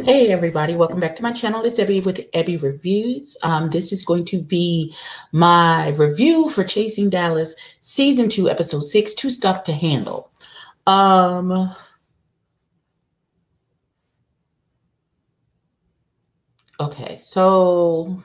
Hey everybody, welcome back to my channel. It's Ebby with Ebby Reviews. This is going to be my review for Chasing Dallas Season 2, Episode 6, Too Stuff to Handle. Okay, so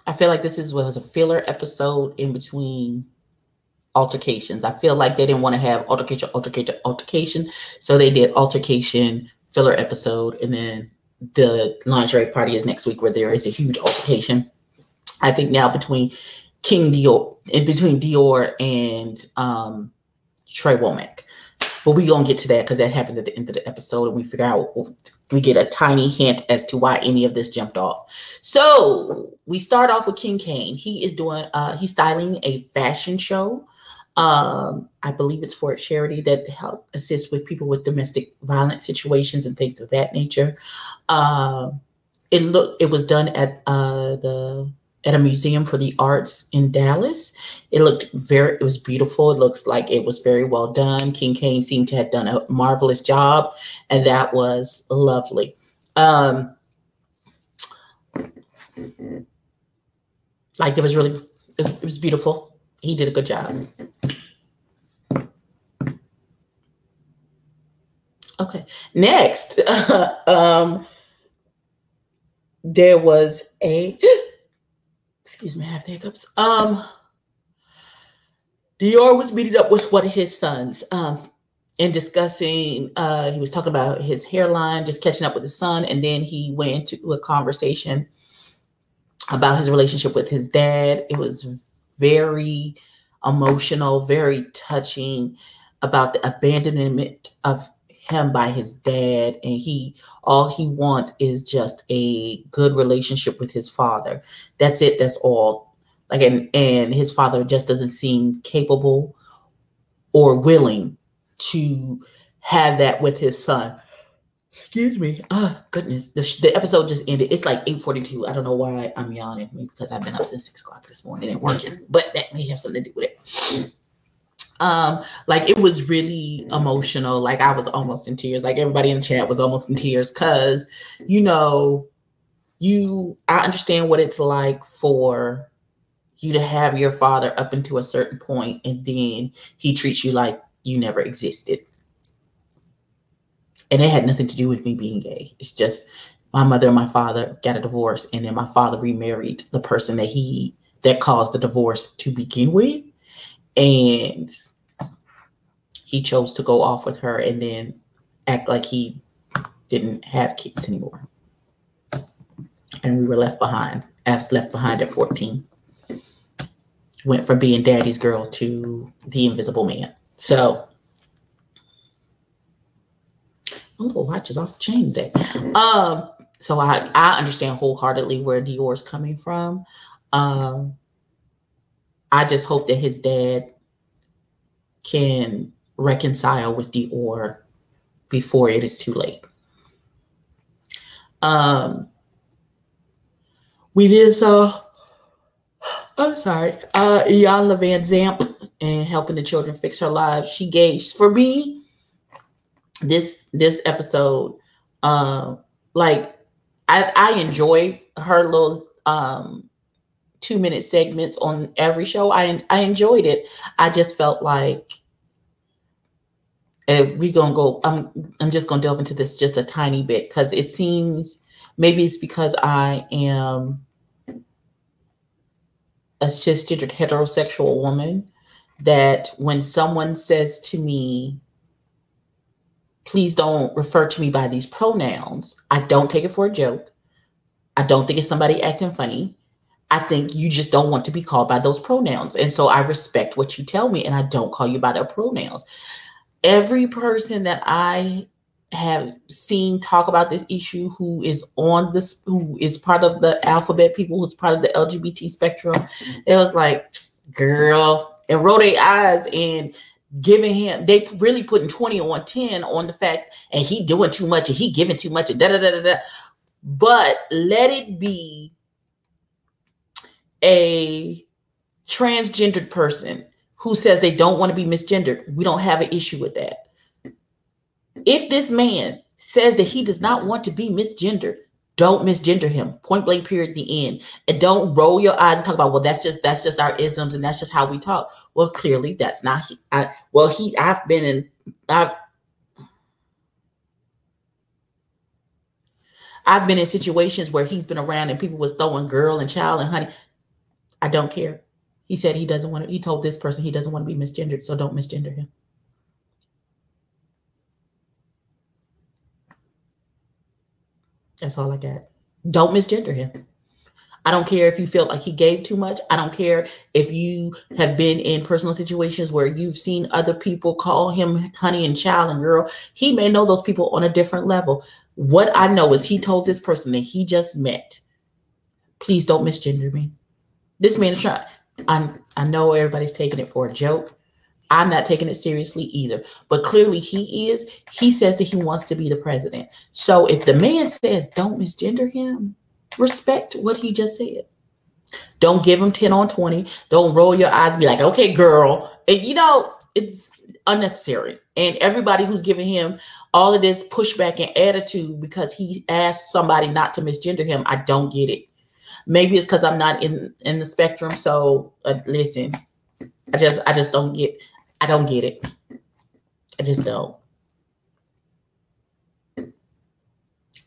I feel like this was a filler episode in between altercations. I feel like they didn't want to have altercation. So they did altercation, filler episode, and then the lingerie party is next week where there is a huge altercation. I think now between Dior and Trey Womack. But we gonna get to that because that happens at the end of the episode, and we figure out, we get a tiny hint as to why any of this jumped off. So we start off with King Kane. He is doing he's styling a fashion show. I believe it's for a charity that help assist with people with domestic violence situations and things of that nature. It was done at a museum for the arts in Dallas. It was beautiful. It looks like it was very well done. King Kane seemed to have done a marvelous job, and that was lovely. Like it was beautiful. He did a good job. Okay, next, there was a excuse me, I have the hiccups. Dior was meeting up with one of his sons and discussing, he was talking about his hairline, just catching up with his son. And then he went into a conversation about his relationship with his dad. It was very emotional, very touching about the abandonment of him by his dad, and all he wants is just a good relationship with his father. That's it. That's all. Like, and his father just doesn't seem capable or willing to have that with his son. Excuse me. Oh goodness, the episode just ended. It's like 8:42. I don't know why I'm yawning, maybe because I've been up since 6 o'clock this morning and working, but that may have something to do with it. Like it was really emotional. Like I was almost in tears. Like everybody in the chat was almost in tears because, I understand what it's like for you to have your father up into a certain point and then he treats you like you never existed. And it had nothing to do with me being gay. It's just my mother and my father got a divorce, and then my father remarried the person that caused the divorce to begin with. And he chose to go off with her and then act like he didn't have kids anymore. And we were left behind. I was left behind at 14. Went from being daddy's girl to the invisible man. So, my little watch is off the chain today. So I understand wholeheartedly where Dior's coming from. I just hope that his dad can reconcile with Dior before it is too late. We did so. I'm sorry. Iyanla Vanzant and helping the children fix her lives. She gave, for me, this episode, like I enjoy her little 2-minute segments on every show. I enjoyed it. I just felt like we're gonna go. I'm just gonna delve into this just a tiny bit because it seems, maybe it's because I am a cisgendered heterosexual woman, that when someone says to me, please don't refer to me by these pronouns, I don't take it for a joke. I don't think it's somebody acting funny. I think you just don't want to be called by those pronouns. And so I respect what you tell me, and I don't call you by their pronouns. Every person that I have seen talk about this issue who is part of the alphabet people, who's part of the LGBT spectrum, it was like, girl, and roll their eyes and giving him, they really putting 20 on 10 on the fact, and he doing too much and he giving too much and da da da da da. But let it be a transgendered person who says they don't want to be misgendered. We don't have an issue with that. If this man says that he does not want to be misgendered, don't misgender him. Point blank, period, the end. And don't roll your eyes and talk about, well, that's just our isms and that's just how we talk. Well, clearly that's not I've been in situations where he's been around and people was throwing girl and child and honey. I don't care. He said he told this person he doesn't want to be misgendered, so don't misgender him. That's all I got. Don't misgender him. I don't care if you feel like he gave too much. I don't care if you have been in personal situations where you've seen other people call him honey and child and girl. He may know those people on a different level. What I know is he told this person that he just met, please don't misgender me. This man is trying. I know everybody's taking it for a joke. I'm not taking it seriously either. But clearly he is. He says that he wants to be the president. So if the man says don't misgender him, respect what he just said. Don't give him 10 on 20. Don't roll your eyes and be like, okay, girl. And it's unnecessary. And everybody who's giving him all of this pushback and attitude because he asked somebody not to misgender him, I don't get it. Maybe it's because I'm not in the spectrum. So listen, I just don't get it. I don't get it. I just don't.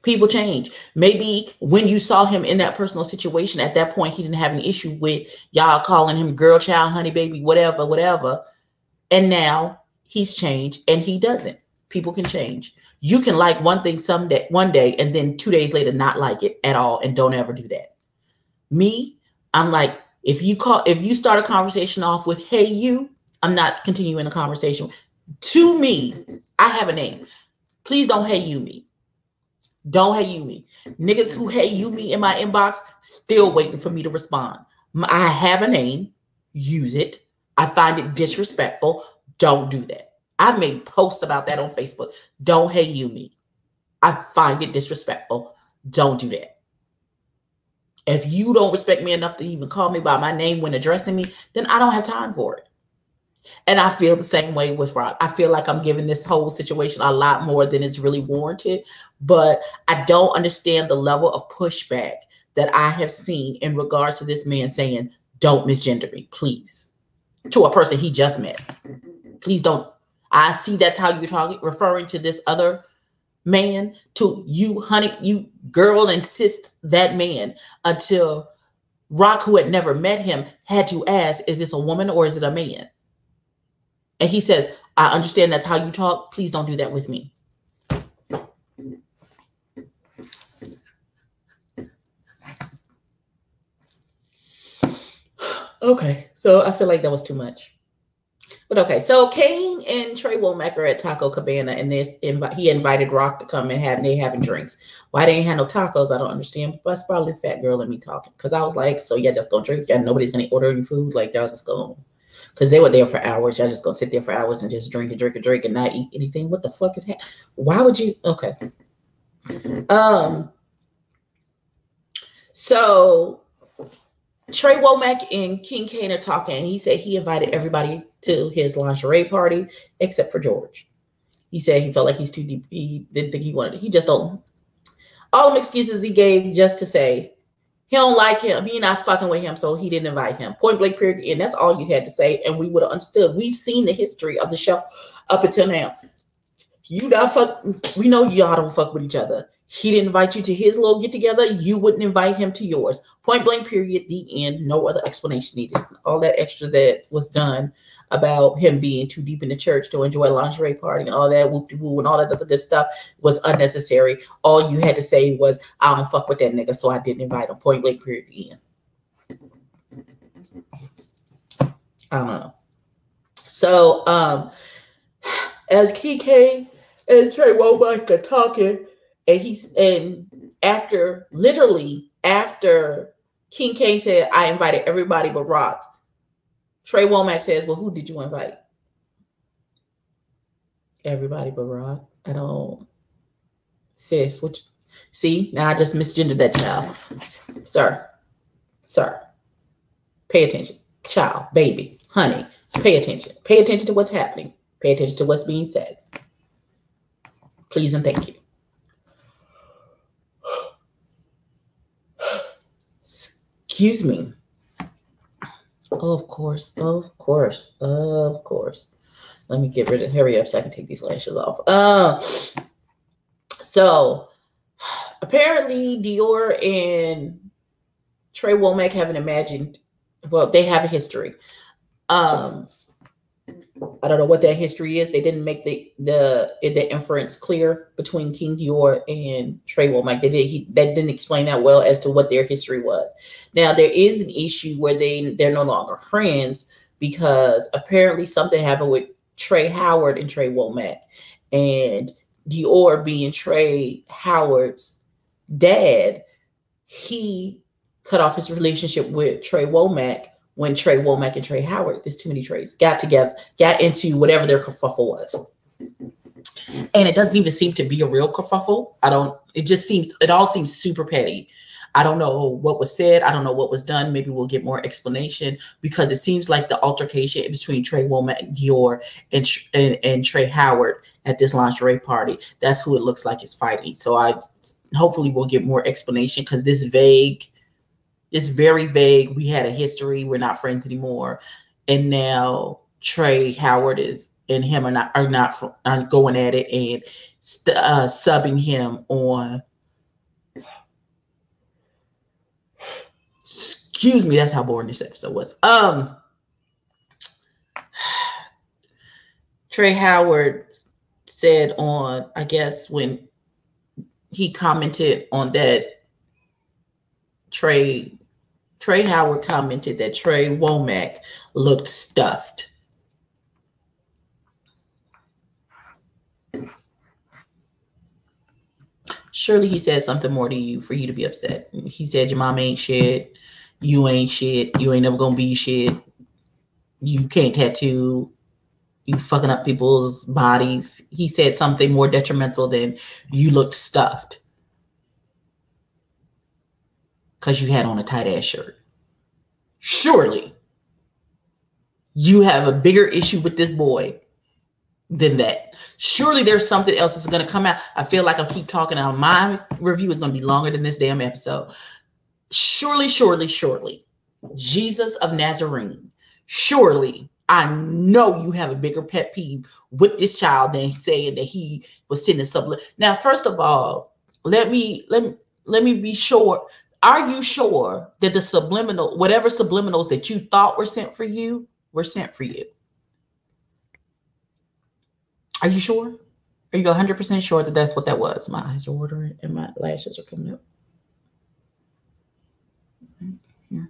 People change. Maybe when you saw him in that personal situation, at that point, he didn't have an issue with y'all calling him girl, child, honey, baby, whatever. And now he's changed and he doesn't. People can change. You can like one thing one day, and then 2 days later, not like it at all. And don't ever do that. Me, I'm like, if you start a conversation off with, hey, you, I'm not continuing the conversation. To me, I have a name. Please don't hey you me. Don't hey you me. Niggas who hey you me in my inbox, still waiting for me to respond. I have a name. Use it. I find it disrespectful. Don't do that. I've made posts about that on Facebook. Don't hey you me. I find it disrespectful. Don't do that. If you don't respect me enough to even call me by my name when addressing me, then I don't have time for it. And I feel the same way with Rock. I feel like I'm giving this whole situation a lot more than is really warranted, but I don't understand the level of pushback that I have seen in regards to this man saying, don't misgender me, please, to a person he just met. Please don't. I see that's how you're talking, referring to this other man, to you, honey, you girl, insist that man, until Rock, who had never met him, had to ask, is this a woman or is it a man? And he says, I understand that's how you talk. Please don't do that with me. Okay, so I feel like that was too much. But okay, so Kane and Trey Womack are at Taco Cabana, and he invited Rock to come and they having drinks. Why they ain't had no tacos, I don't understand. But that's probably the fat girl in me talking. Because I was like, so y'all just gonna drink? Yeah, nobody's gonna order any food? Like, y'all just gonna... Because they were there for hours. Y'all just gonna sit there for hours and just drink and not eat anything. What the fuck is that? Why would you? Okay. So Trey Womack and King Kane are talking. He said he invited everybody to his lingerie party except for George. He said he felt like he's too deep. He didn't think he wanted it. He just don't. All the excuses he gave just to say he don't like him. He not fucking with him, so he didn't invite him. Point blank, period. And that's all you had to say, and we would have understood. We've seen the history of the show up until now. You not fuck. We know y'all don't fuck with each other. He didn't invite you to his little get together. You wouldn't invite him to yours. Point blank, period. The end. No other explanation needed. All that extra that was done about him being too deep in the church to enjoy a lingerie party and all that whoop-de-woo and all that other good stuff was unnecessary. All you had to say was, I don't fuck with that nigga, so I didn't invite him. Point blank, period. The end. I don't know. So, as KK and Trey Womack are talking, and after King Kane said, I invited everybody but Rock, Trey Womack says, well, who did you invite? Everybody but Rock. I don't. Sis, what? See, now I just misgendered that child. Sir. Pay attention. Child, baby, honey, pay attention. Pay attention to what's happening. Pay attention to what's being said. Please and thank you. Excuse me. Of course. Let me hurry up so I can take these lashes off. So apparently Dior and Trey Womack have they have a history. I don't know what that history is. They didn't make the inference clear between King Dior and Trey Womack. That didn't explain that well as to what their history was. Now there is an issue where they're no longer friends because apparently something happened with Trey Howard and Trey Womack, and Dior being Trey Howard's dad, he cut off his relationship with Trey Womack when Trey Womack and Trey Howard, there's too many Treys, got into whatever their kerfuffle was. And it doesn't even seem to be a real kerfuffle. It all seems super petty. I don't know what was said. I don't know what was done. Maybe we'll get more explanation because it seems like the altercation between Trey Womack, Dior, and Trey Howard at this lingerie party, that's who it looks like is fighting. So hopefully we'll get more explanation because this it's very vague. We had a history. We're not friends anymore. And now Trey Howard and him are going at it and subbing him on. Excuse me. That's how boring this episode was. Trey Howard said on, I guess, when he commented on that, Trey Howard commented that Trey Womack looked stuffed. Surely he said something more to you for you to be upset. He said your mom ain't shit. You ain't shit. You ain't never gonna be shit. You can't tattoo. You fucking up people's bodies. He said something more detrimental than you looked stuffed. Because you had on a tight ass shirt. Surely you have a bigger issue with this boy than that. Surely there's something else that's going to come out. I feel like I keep talking out. My review is going to be longer than this damn episode. Surely, Jesus of Nazarene. Surely, I know you have a bigger pet peeve with this child than saying that he was sending something. Now, first of all, let me be sure. Are you sure that the whatever subliminals that you thought were sent for you were sent for you? Are you sure? Are you 100% sure that that's what that was? My eyes are watering and my lashes are coming up. Here.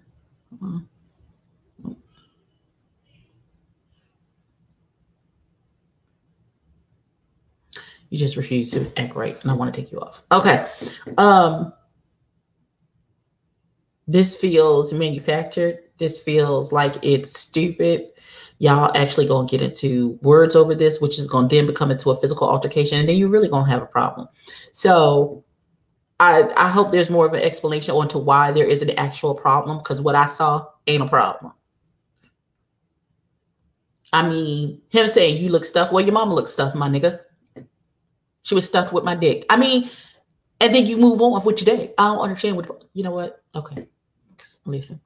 You just refuse to act right, and I want to take you off. Okay. This feels manufactured. This feels like it's stupid. Y'all actually going to get into words over this, which is going to then become into a physical altercation. And then you're really going to have a problem. So I hope there's more of an explanation onto why there is an actual problem. Because what I saw ain't a problem. I mean, him saying you look stuffed. Well, your mama looked stuffed, my nigga. She was stuffed with my dick. I mean, and then you move on with your day. I don't understand what, you know what? Okay. Listen.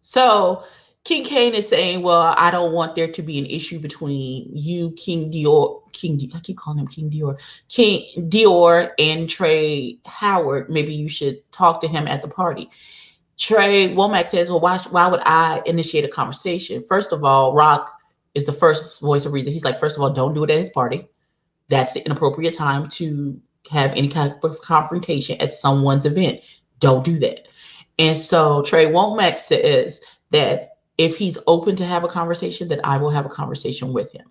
So King Kane is saying, well, I don't want there to be an issue between you, King Dior, I keep calling him King Dior and Trey Howard. Maybe you should talk to him at the party. Trey Womack says, well, why would I initiate a conversation? First of all, Rock is the first voice of reason. He's like, first of all, don't do it at his party. That's the inappropriate time to have any kind of confrontation at someone's event. Don't do that. And so Trey Womack says that if he's open to have a conversation, that I will have a conversation with him.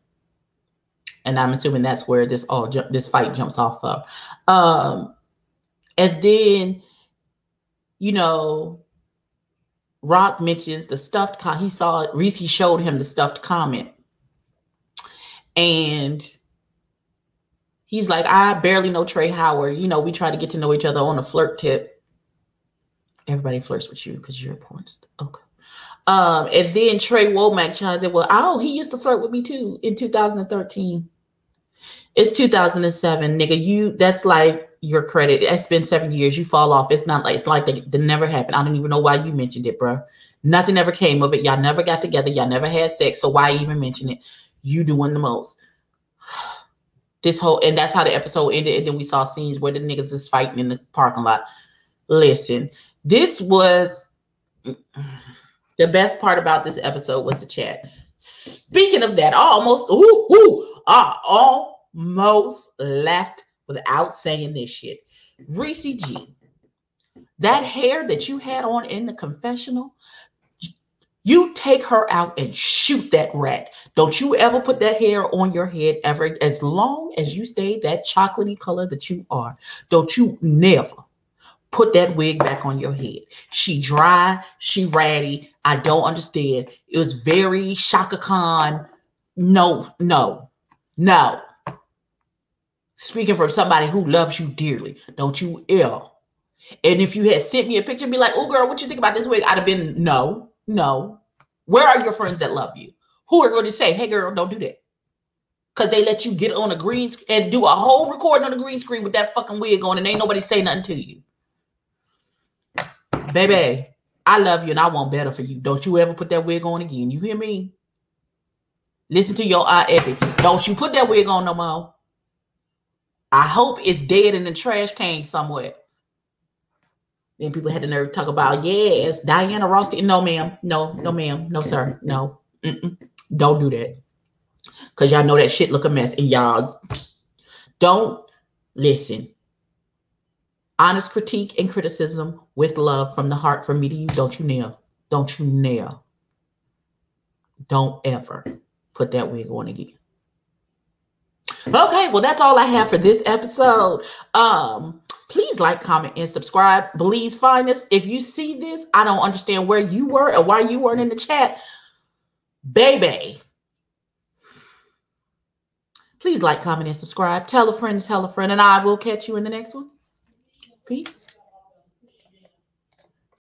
And I'm assuming that's where this fight jumps off of. And then, you know, Rock mentions the stuffed Reese showed him the stuffed comment. And he's like, I barely know Trey Howard. You know, we try to get to know each other on a flirt tip. Everybody flirts with you because you're a porn star. Okay. And then Trey Womack chimes in, well, he used to flirt with me too in 2013. It's 2007, nigga. That's like your credit. It's been 7 years. You fall off. It's like that never happened. I don't even know why you mentioned it, bro. Nothing ever came of it. Y'all never got together. Y'all never had sex. So why even mention it? You doing the most. And that's how the episode ended. And then we saw scenes where the niggas is fighting in the parking lot. Listen, this was the best part about this episode was the chat. Speaking of that, I almost left without saying this shit. Reese G, that hair that you had on in the confessional, you take her out and shoot that rat. Don't you ever put that hair on your head ever, as long as you stay that chocolatey color that you are. Don't you never put that wig back on your head. She dry, she ratty. I don't understand. It was very Shaka Khan. No. Speaking from somebody who loves you dearly, don't you ever. And if you had sent me a picture and be like, oh girl, what you think about this wig? I'd have been, no. Where are your friends that love you? Who are going to say, hey girl, don't do that? Because they let you get on a green screen and do a whole recording on the green screen with that fucking wig on and ain't nobody say nothing to you. Baby, I love you and I want better for you. Don't you ever put that wig on again. You hear me? Listen to your epic. Don't you put that wig on no more. I hope it's dead in the trash can somewhere. Then people had the nerve to talk about, yes, Diana Ross. No, ma'am. No, ma'am. No, sir. No. Don't do that. Because y'all know that shit look a mess. And y'all don't listen. Honest critique and criticism with love from the heart from me to you. Don't you near. Don't you near. Don't ever put that wig on again. Okay, well, that's all I have for this episode. Please like, comment, and subscribe. Please find us. If you see this, I don't understand where you were or why you weren't in the chat. Baby. Please like, comment, and subscribe. Tell a friend to tell a friend, and I will catch you in the next one. Peace.